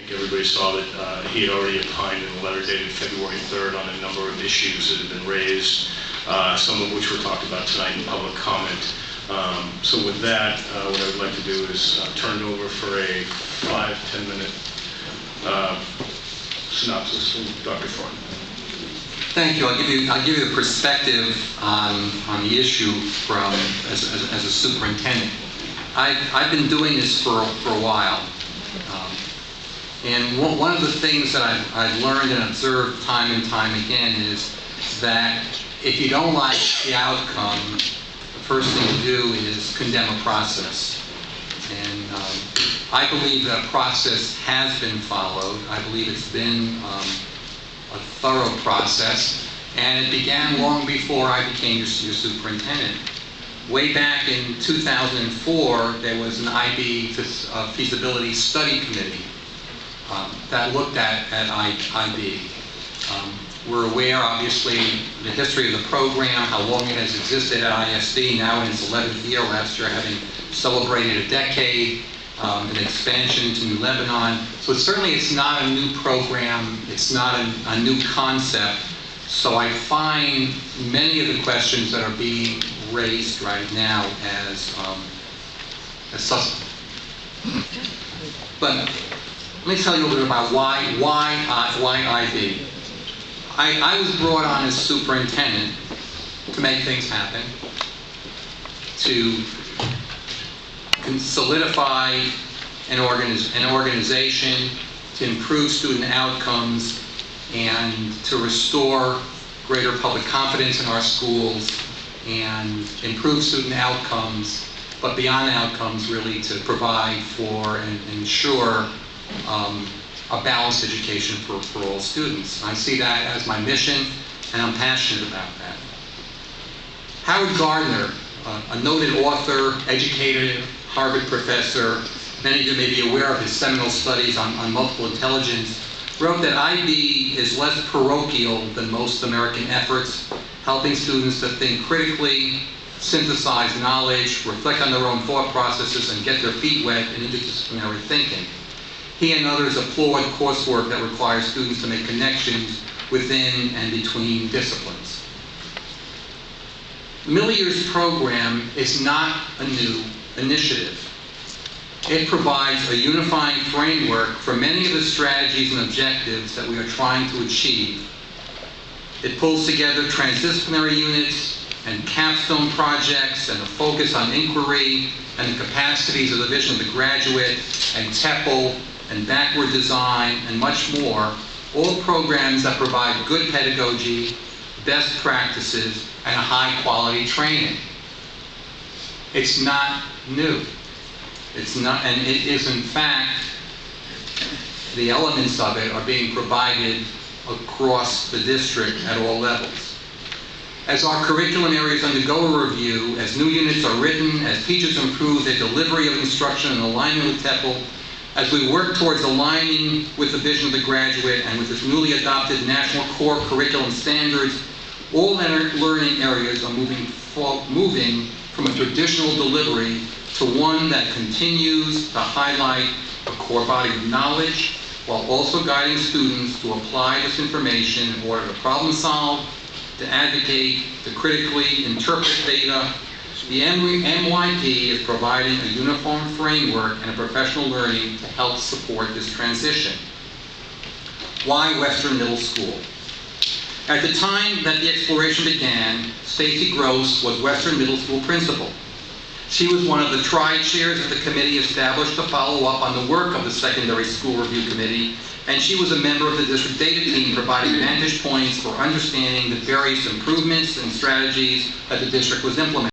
Everybody saw that he had already opined in a letter dated February 3rd on a number of issues that had been raised, some of which were talked about tonight in public comment. So with that, what I would like to do is turn it over for a 5-10 minute synopsis from Dr. Thornton. Thank you. I'll give you a perspective on the issue from as a superintendent. I've been doing this for a while, and one of the things that I've learned and observed time and time again is that if you don't like the outcome, the first thing to do is condemn a process. And I believe that process has been followed. I believe it's been a thorough process, and it began long before I became your superintendent. Way back in 2004, there was an IB feasibility study committee that looked at IB. We're aware, obviously, the history of the program, how long it has existed at ISD, now in its 11th year, last year having celebrated a decade, an expansion to New Lebanon. So it's not a new program, it's not a new concept. So I find many of the questions that are being raised right now as suspect. But let me tell you a little bit about why IB. I was brought on as superintendent to make things happen, to solidify an organization, to improve student outcomes, and to restore greater public confidence in our schools and improve student outcomes, but beyond outcomes, really to provide for and ensure a balanced education for all students. I see that as my mission, and I'm passionate about that. Howard Gardner, a noted author, educator, Harvard professor, many of you may be aware of his seminal studies on multiple intelligence, wrote that IB is less parochial than most American efforts, helping students to think critically, synthesize knowledge, reflect on their own thought processes, and get their feet wet in interdisciplinary thinking. He and others applaud coursework that requires students to make connections within and between disciplines. The middle years program is not a new initiative. It provides a unifying framework for many of the strategies and objectives that we are trying to achieve. It pulls together transdisciplinary units and capstone projects and a focus on inquiry and the capacities of the vision of the graduate and TEPL and backward design and much more, all programs that provide good pedagogy, best practices, and a high quality training. It's not new. It's not, and it is in fact, the elements of it are being provided across the district at all levels. As our curriculum areas undergo a review, as new units are written, as teachers improve their delivery of instruction in alignment with TEPL, as we work towards aligning with the vision of the graduate and with this newly adopted national core curriculum standards, all learning areas are moving from a traditional delivery to one that continues to highlight a core body of knowledge while also guiding students to apply this information in order to problem solve, to advocate, to critically interpret data. The MYP is providing a uniform framework and a professional learning to help support this transition. Why Western Middle School? At the time that the exploration began, Stacy Gross was Western Middle School principal. She was one of the tri-chairs of the committee established to follow up on the work of the Secondary School Review Committee, and she was a member of the district data team providing vantage points for understanding the various improvements and strategies that the district was implementing.